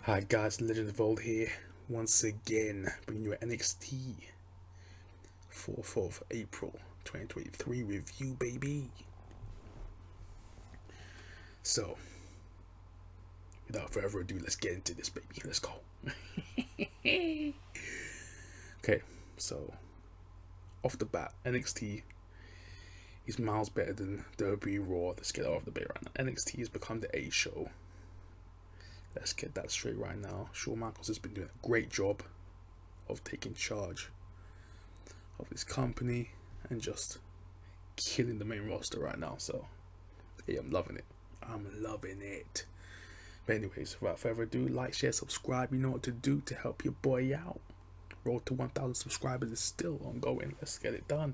Hi guys, Legend of Old here, once again, bringing you an NXT 4th of April 2023 review, baby. So, without further ado, let's get into this, baby. Let's go. Okay, so, off the bat, NXT is miles better than WWE Raw. Let's get it off the bat right now. NXT has become the A show. Let's get that straight right now. Shawn Michaels has been doing a great job of taking charge of his company and just killing the main roster right now. So, hey, I'm loving it. I'm loving it. But anyways, without further ado, like, share, subscribe. You know what to do to help your boy out. Road to 1,000 subscribers is still ongoing. Let's get it done.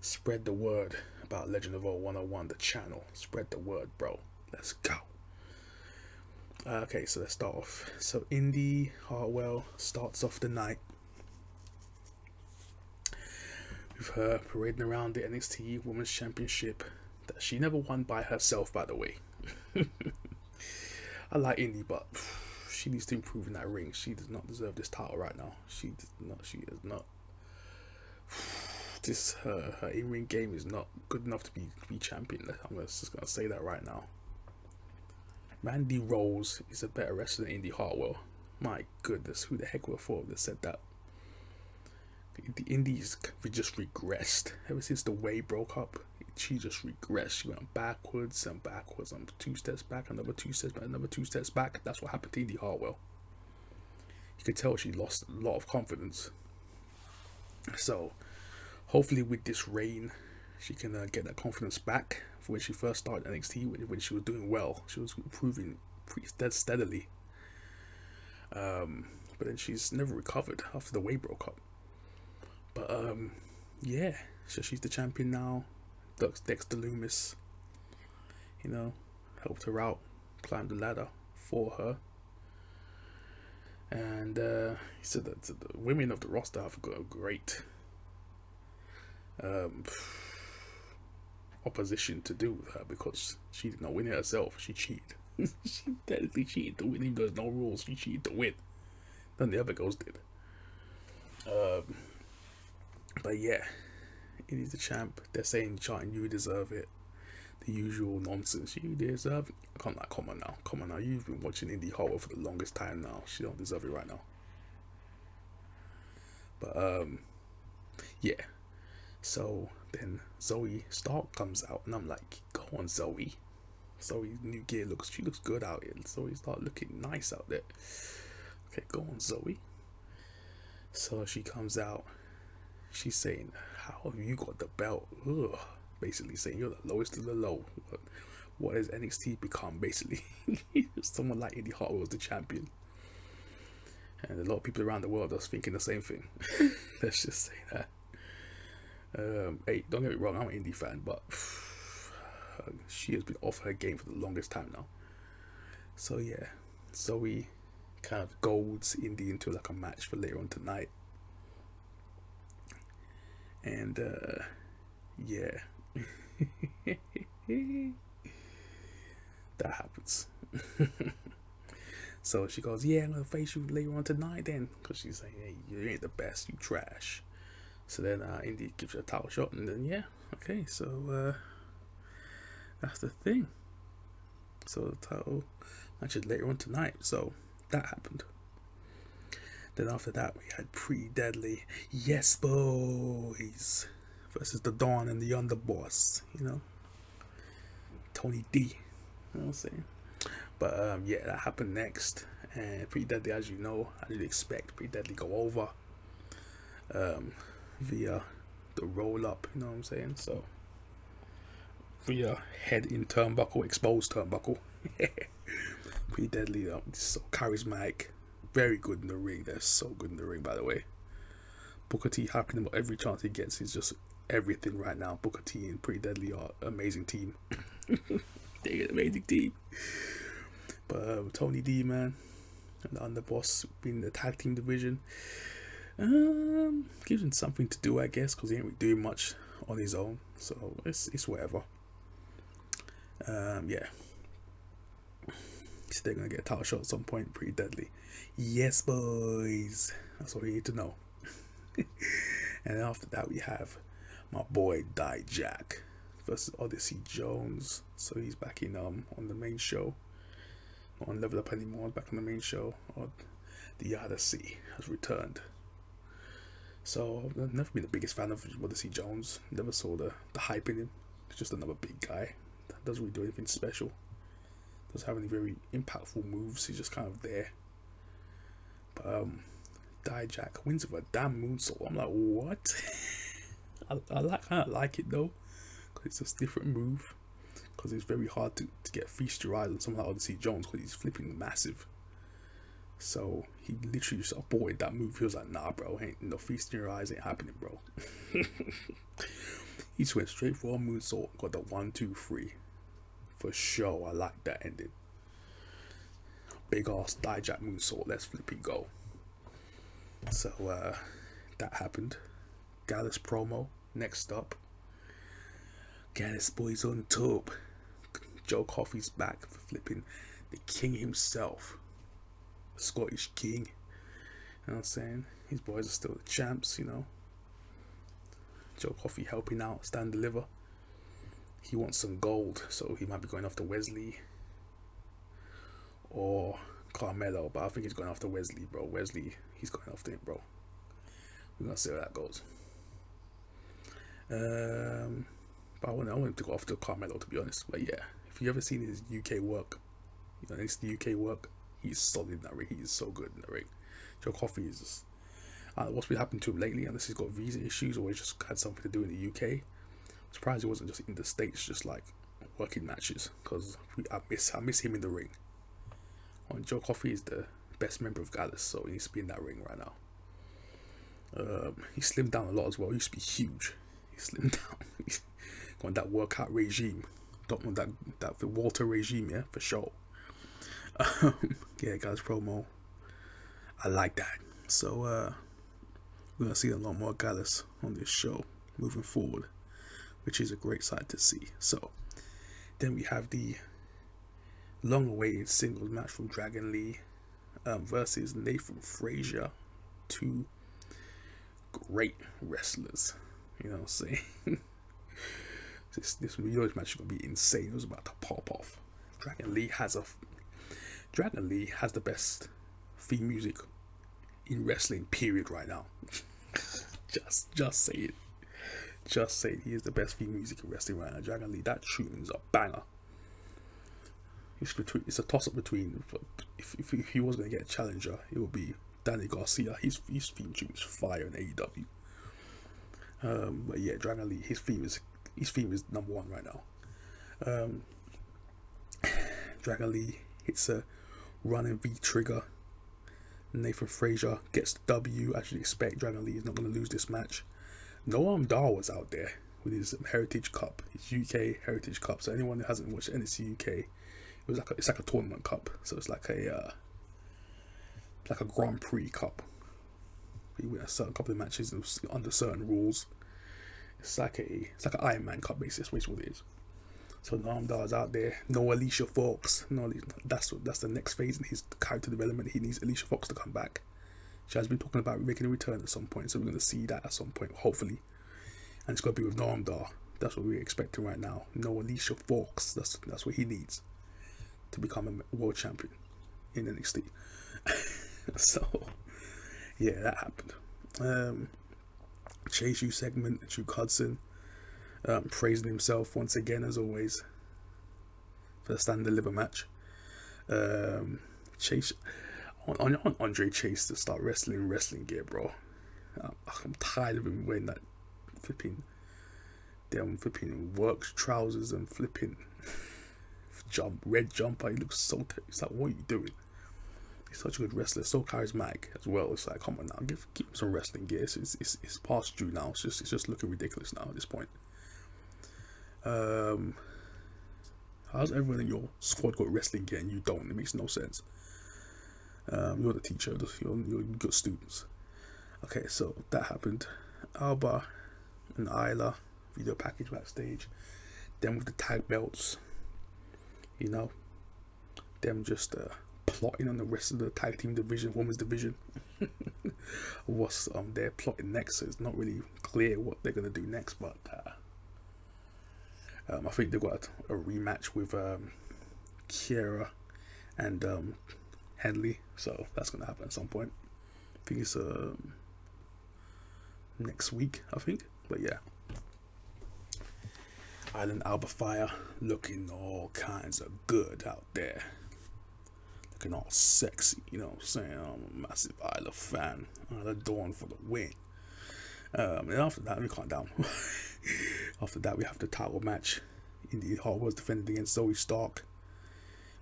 Spread the word about Legend of Old 101, the channel. Spread the word, bro. Let's go. Okay, so let's start off. So Indy Hartwell starts off the night with her parading around the NXT Women's Championship that she never won by herself, by the way. I like Indy, but she needs to improve in that ring. She does not deserve this title right now. She is not. This her in-ring game is not good enough to be champion. I'm just gonna say that right now. Mandy Rose is a better wrestler than Indy Hartwell. My goodness, who the heck would have thought that said that? The Indies just regressed. Ever since the Way broke up, she just regressed. She went backwards and backwards, and 2 steps back, another 2 steps back, another 2 steps back. That's what happened to Indy Hartwell. You could tell she lost a lot of confidence. So, hopefully with this reign, she can get that confidence back for when she first started NXT, when she was doing well. She was improving pretty steadily. But then she's never recovered after the Way broke up. But yeah, so she's the champion now. Dexter Lumis, helped her out, climbed the ladder for her. And he said that the women of the roster have got a great opposition to do with her because she did not win it herself. She cheated. She technically cheated to win, even though there's no rules. She cheated to win. None of the other girls did. But yeah, it is the champ. They're saying, "Charting, you deserve it." The usual nonsense. You deserve it. Come on now. You've been watching Indy Hartwell for the longest time now. She don't deserve it right now. But yeah. So then Zoe Stark comes out, and I'm like, "Go on, Zoe." Zoe's new gear looks good out here. Zoe start looking nice out there. Okay, go on, Zoe. So she comes out. She's saying, "How have you got the belt?" Ugh. Basically saying you're the lowest of the low. What has NXT become? Basically, someone like Indy Hartwell was the champion, and a lot of people around the world are thinking the same thing. Let's just say that. Hey, don't get me wrong, I'm an indie fan, but she has been off her game for the longest time now. So yeah, Zoe kind of golds Indy into like a match for later on tonight. And yeah. That happens. So she goes, "Yeah, I'm gonna face you later on tonight then," because she's saying, "Hey, you ain't the best, you trash." So then Indy gives her a title shot, and then yeah, okay, so that's the thing. So the title match is later on tonight, so that happened. Then after that, we had Pretty Deadly, yes boys, versus the Dawn and the Underboss, Tony D, you know what I'm saying? But yeah, that happened next, and Pretty Deadly, as you know, I did expect Pretty Deadly go over via the roll up, you know what I'm saying? So via head in turnbuckle, exposed turnbuckle. Pretty Deadly, so charismatic, very good in the ring. They're so good in the ring, by the way. Booker T hyping him up every chance he gets. He's just everything right now. Booker T and Pretty Deadly are an amazing team. They're an amazing team. But Tony D, man, and the Underboss being the tag team division, gives him something to do, I guess, because he ain't really doing much on his own. So it's whatever. Yeah. They're gonna get a title shot at some point, pretty deadly. Yes, boys. That's all you need to know. And after that, we have my boy Dijak versus Odyssey Jones. So he's back in on the main show. Not on Level Up anymore. Back on the main show. The Odyssey has returned. So I've never been the biggest fan of Odyssey Jones. Never saw the hype in him. He's just another big guy. Doesn't really do anything special. Doesn't have any very impactful moves. He's just kind of there. But Dijak wins with a damn moonsault. I'm like, what? I kind of like it though, because it's just a different move. Because it's very hard to get feast your eyes on someone like Odyssey Jones, because he's flipping massive. So he literally just aborted that move. He was like, nah, bro, ain't no feasting your eyes, ain't happening, bro. He just went straight for a moonsault, got the 1, 2, 3. For sure, I like that ending. Big ass Dijak moonsault, let's flip it go. So that happened. Gallus promo, next up. Gallus boys on top. Joe Coffey's back for flipping the king himself. Scottish king. You know what I'm saying? His boys are still the champs, you know. Joe Coffey helping out, stand deliver. He wants some gold, so he might be going after Wesley or Carmelo, but I think he's going after Wesley, bro. Wesley, he's going after him, bro. We're gonna see how that goes. But I want him to go after Carmelo, to be honest. But yeah, if you ever seen his UK work, you know, it's the UK work. He's solid in that ring. He is so good in the ring. Joe Coffey is just, what's been happening to him lately, unless he's got visa issues or he just had something to do in the UK. I'm surprised he wasn't just in the States, just like working matches, because I miss him in the ring. Joe Coffey is the best member of Gallus, so he needs to be in that ring right now. He slimmed down a lot as well. He used to be huge. He slimmed down. He's got that workout regime. Don't want that Walter regime, yeah, for sure. Yeah, guys, promo. I like that. So we're gonna see a lot more Gallus on this show moving forward, which is a great sight to see. So then we have the long-awaited singles match from Dragon Lee versus Nathan Frazier. Two great wrestlers. You know what I'm saying? this match is gonna be insane. It was about to pop off. Dragon Lee has the best theme music in wrestling, period, right now. just say it. Just say it. He is the best theme music in wrestling right now. Dragon Lee, that tune is a banger. It's a toss-up between, if he was going to get a challenger, it would be Danny Garcia. His theme tune is fire in AEW. But yeah, Dragon Lee, his theme is number one right now. Dragon Lee hits a running V trigger. Nathan Frazier gets the W. As you'd expect, Dragon Lee is not going to lose this match. Noam Dar was out there with his Heritage Cup, his UK Heritage Cup. So anyone that hasn't watched NXT UK, it's like a tournament cup. So it's like a Grand Prix Cup. You win a certain couple of matches under certain rules. It's like an Iron Man Cup, basically. That's what it is. So Noam Dar is out there. No Alicia Fox. No, that's the next phase in his character development. He needs Alicia Fox to come back. She has been talking about making a return at some point, so we're going to see that at some point, hopefully. And it's going to be with Noam Dar. That's what we're expecting right now. No Alicia Fox. That's what he needs to become a world champion in NXT. So yeah, that happened. Chase U segment, Duke Hudson praising himself once again, as always, for the stand and deliver match. Chase, I want Andre Chase to start wrestling gear, bro. I'm tired of him wearing that flipping work trousers and flipping red jumper. He looks so. It's like, what are you doing? He's such a good wrestler, so charismatic as well. It's like, come on now, give him some wrestling gear. It's past due now. It's just looking ridiculous now at this point. How's everyone in your squad got wrestling gear and you don't? It makes no sense. You're the teacher. You're good students. Okay, so that happened. Alba and Isla video package backstage. Then with the tag belts, them just plotting on the rest of the tag team division, women's division. What's they're plotting next, so it's not really clear what they're gonna do next. But I think they've got a rematch with Kiera and Henley, so that's gonna happen at some point. I think it's next week, I think. But yeah, Island Alba Fire looking all kinds of good out there. Looking all sexy, you know what I'm saying? I'm a massive Isla fan. Isla Dawn for the win. And after that, let me calm down. After that, we have the title match. Indy Hartwell's defending against Zoe Stark.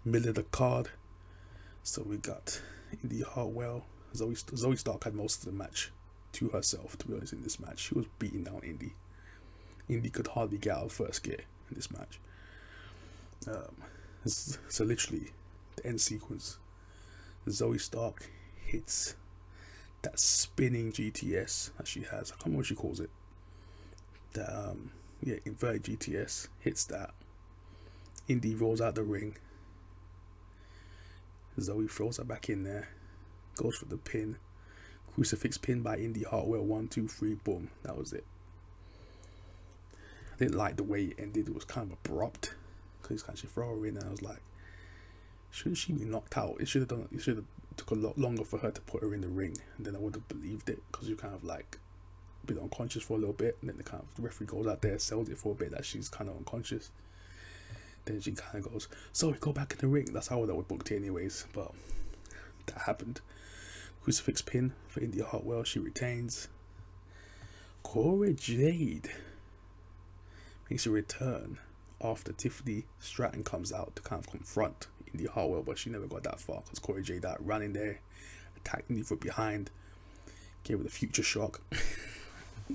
Middle of the card. So we got Indy Hartwell. Zoe Stark had most of the match to herself, to be honest, in this match. She was beating down Indy. Indy could hardly get out of first gear in this match. So literally, the end sequence, Zoe Stark hits that spinning GTS that she has. I can't remember what she calls it. That inverted GTS, hits that. Indy rolls out the ring. Zoe throws her back in there, goes for the pin. Crucifix pin by Indy Hartwell. 1, 2, 3, boom. That was it. I didn't like the way it ended. It was kind of abrupt, because she throw her in, and I was like, shouldn't she be knocked out? It should have took a lot longer for her to put her in the ring, and then I would have believed it, because you kind of like been unconscious for a little bit, and then the referee goes out there, sells it for a bit that she's kind of unconscious. Then she kind of goes, "Sorry, go back in the ring." That's how that would booked it anyways, but that happened. Crucifix pin for Indy Hartwell. She retains. Cora Jade makes a return after Tiffany Stratton comes out to kind of confront Indy Hartwell, but she never got that far because Cora Jade ran in there, attacked Indy from behind, gave her the future shock. I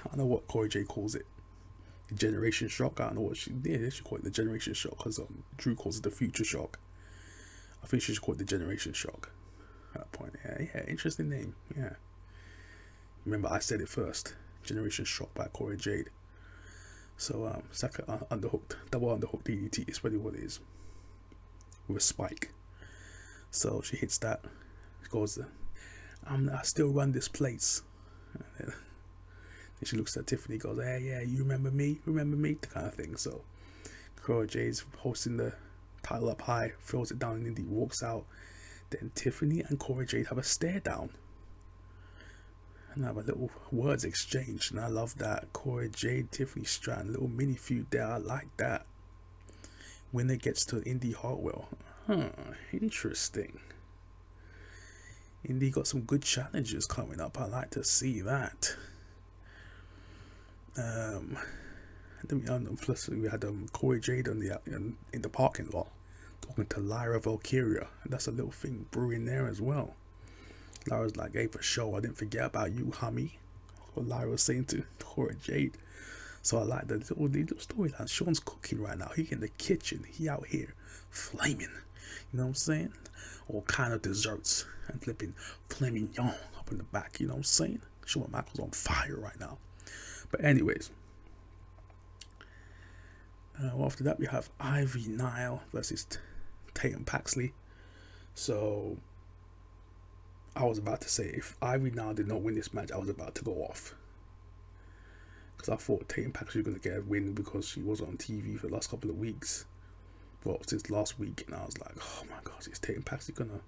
don't know what Cora Jade calls it. The generation shock. I don't know what she should call it the generation shock, because Drew calls it the future shock. I think she should call it the generation shock at that point. Yeah, interesting name. Yeah. Remember, I said it first. Generation shock by Cora Jade. So it's like an underhooked, double underhooked DDT. It's really what it is, with a spike. So she hits that. She goes, I still run this place. And she looks at Tiffany, goes, "Hey, yeah, you remember me? Remember me?" The kind of thing. So Cora Jade's hosting the title up high, throws it down, and Indy walks out. Then Tiffany and Cora Jade have a stare down and have a little words exchange, and I love that. Cora Jade, Tiffany Stratton, little mini feud there. I like that. When it gets to Indy Hartwell, interesting. Indy got some good challenges coming up. I like to see that. Plus we had Cora Jade in the parking lot talking to Lyra Valkyria, and that's a little thing brewing there as well. Lyra's like, "Hey, for sure, I didn't forget about you, homie." What Lyra was saying to Cora Jade. So I like the little storyline. Shawn's cooking right now. He in the kitchen. He out here flaming. You know what I'm saying? All kind of desserts and flipping flaming young up in the back. You know what I'm saying? Shawn Michaels on fire right now. But anyways, after that we have Ivy Nile versus Tatum Paxley. So I was about to say, if Ivy Nile did not win this match, I was about to go off, because I thought Tatum Paxley was going to get a win because she was on TV for the last couple of weeks, well, since last week, and I was like, oh my gosh, is Tatum Paxley going to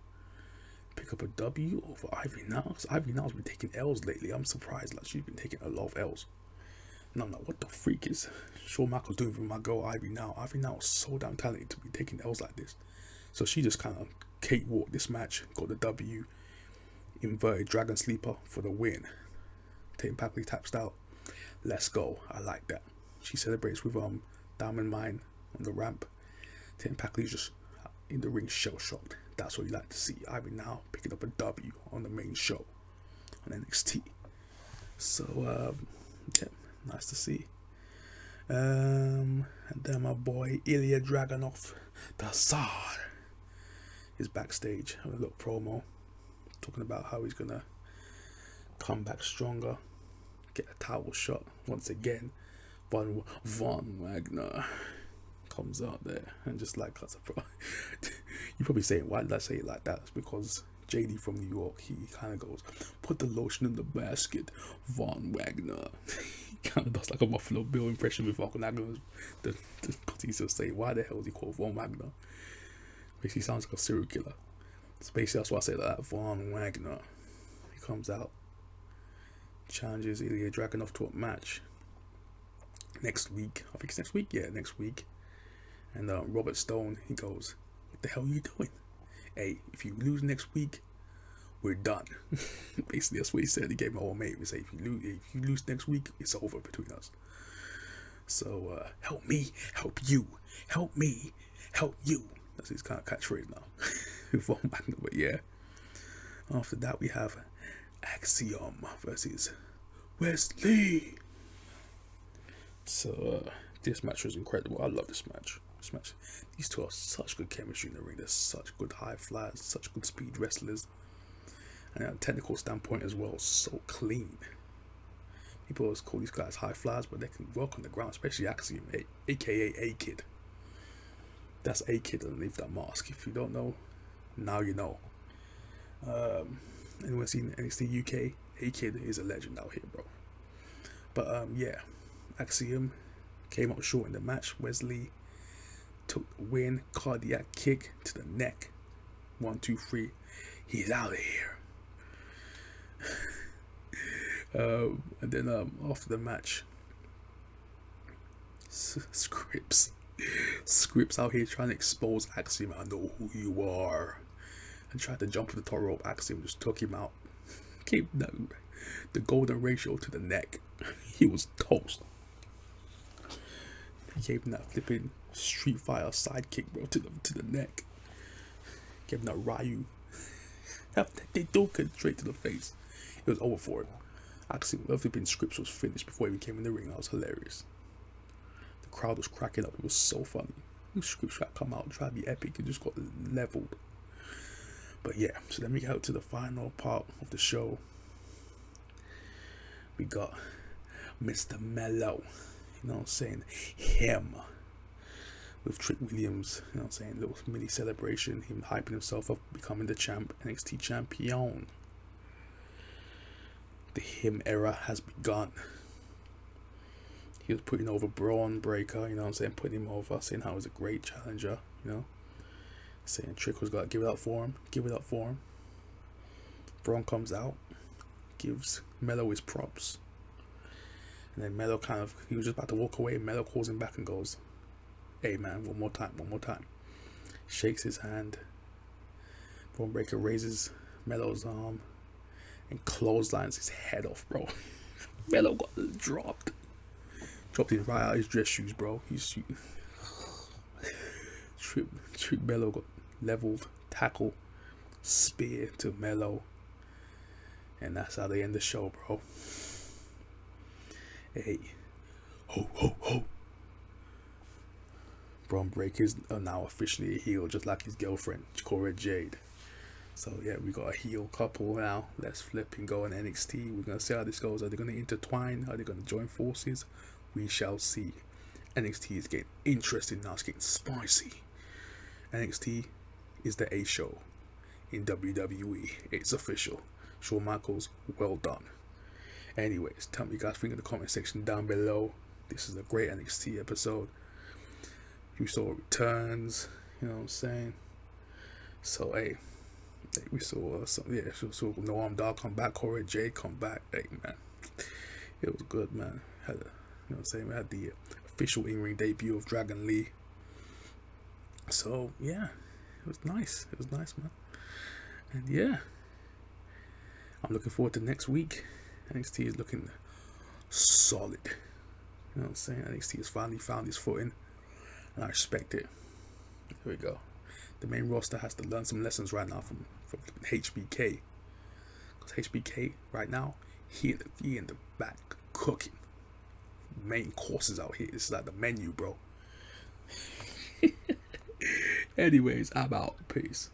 pick up a W over Ivy Nile? Because Ivy Nile's been taking L's lately. I'm surprised, like, she's been taking a lot of L's. And I'm like, what the freak is Shawn Michaels doing with my girl Ivy Nile? Ivy Nile is so damn talented to be taking L's like this. So she just kind of cakewalked this match, got the W, inverted Dragon Sleeper for the win. Tatum Paxley taps out. Let's go. I like that. She celebrates with Diamond Mine on the ramp. Tatum Paxley's just in the ring, shell shocked. That's what you like to see. Ivy Nile picking up a W on the main show on NXT. So yeah, nice to see. And then my boy Ilya Dragunov, the Tsar, is backstage. A little promo talking about how he's gonna come back stronger, get a title shot once again. Von Wagner comes out there and just like, you probably saying, why did I say it like that? It's because JD from New York, he kind of goes, put the lotion in the basket, Von Wagner. He kind of does like a Buffalo Bill impression with Von Wagner. The he's just saying, why the hell is he called Von Wagner? Basically sounds like a serial killer. So basically that's why I say that, Von Wagner. He comes out, challenges Ilya Dragunov to a match next week. I think it's next week. Yeah, next week. And Robert Stone, he goes, what the hell are you doing? Hey, if you lose next week, we're done. Basically, that's what he said. He gave my old mate. He said, if you lose next week, it's over between us. So, help me, help you. Help me, help you. That's his kind of catchphrase now. But yeah. After that, we have Axiom versus Wesley. So, this match was incredible. I love this match. These two are such good chemistry in the ring. They're such good high flyers, such good speed wrestlers. And at a technical standpoint as well, so clean. People always call these guys high flyers, but they can work on the ground, especially Axiom, aka A-Kid. That's A-Kid underneath that mask. If you don't know, now you know. Anyone seen NXT UK? A-Kid is a legend out here, bro. But yeah, Axiom came up short in the match. Wesley took the win, cardiac kick to the neck. 1, 2, 3. He's out of here. And then after the match, Scripps out here trying to expose Axiom. I know who you are. And tried to jump to the top rope. Axiom just took him out. Gave the golden ratio to the neck. He was toast. He gave him that flipping Street Fighter sidekick, bro, to the neck. Gave him that Ryu. They took it straight to the face. It was over for him. Axiom, the flipping Scripps was finished before he came in the ring. That was hilarious. The crowd was cracking up. It was so funny. Scripps tried to come out and try to be epic. It just got leveled. But yeah, so then we get out to the final part of the show. We got Mr. Mello, you know what I'm saying, him, with Trick Williams, you know what I'm saying, little mini celebration, him hyping himself up, becoming the NXT champion. The him era has begun. He was putting over Braun Breaker, you know what I'm saying, putting him over, saying how he was a great challenger, you know, saying Trick was gonna give it up for him. Braun comes out, gives Mello his props. And then Mello he was just about to walk away. Mello calls him back and goes, hey man, one more time. Shakes his hand. Braun Breaker raises Mello's arm and clotheslines his head off, bro. Mello got dropped. Dropped his right out his dress shoes, bro. He's Trick Mello got leveled, tackle, spear to Mello. And that's how they end the show, bro. Hey, ho, ho, ho. Braun Breaker's now officially a heel, just like his girlfriend, Cora Jade. So yeah, we got a heel couple now. Let's flip and go on NXT. We're going to see how this goes. Are they going to intertwine? Are they going to join forces? We shall see. NXT is getting interesting now. It's getting spicy. NXT is the A show in WWE. It's official. Shawn Michaels, well done. Anyways, tell me you guys think in the comment section down below. This is a great NXT episode. You saw returns, you know what I'm saying? So hey, we saw so Noam Dar come back, Cora Jade come back. Hey man, it was good, man. You know what I'm saying? We had the official in-ring debut of Dragon Lee. So yeah, it was nice. It was nice, man. And yeah, I'm looking forward to next week. NXT is looking solid. You know what I'm saying? NXT has finally found his footing, and I respect it. Here we go. The main roster has to learn some lessons right now from HBK. Because HBK right now, he in the back cooking. Main courses out here. This is like the menu, bro. Anyways, I'm out. Peace.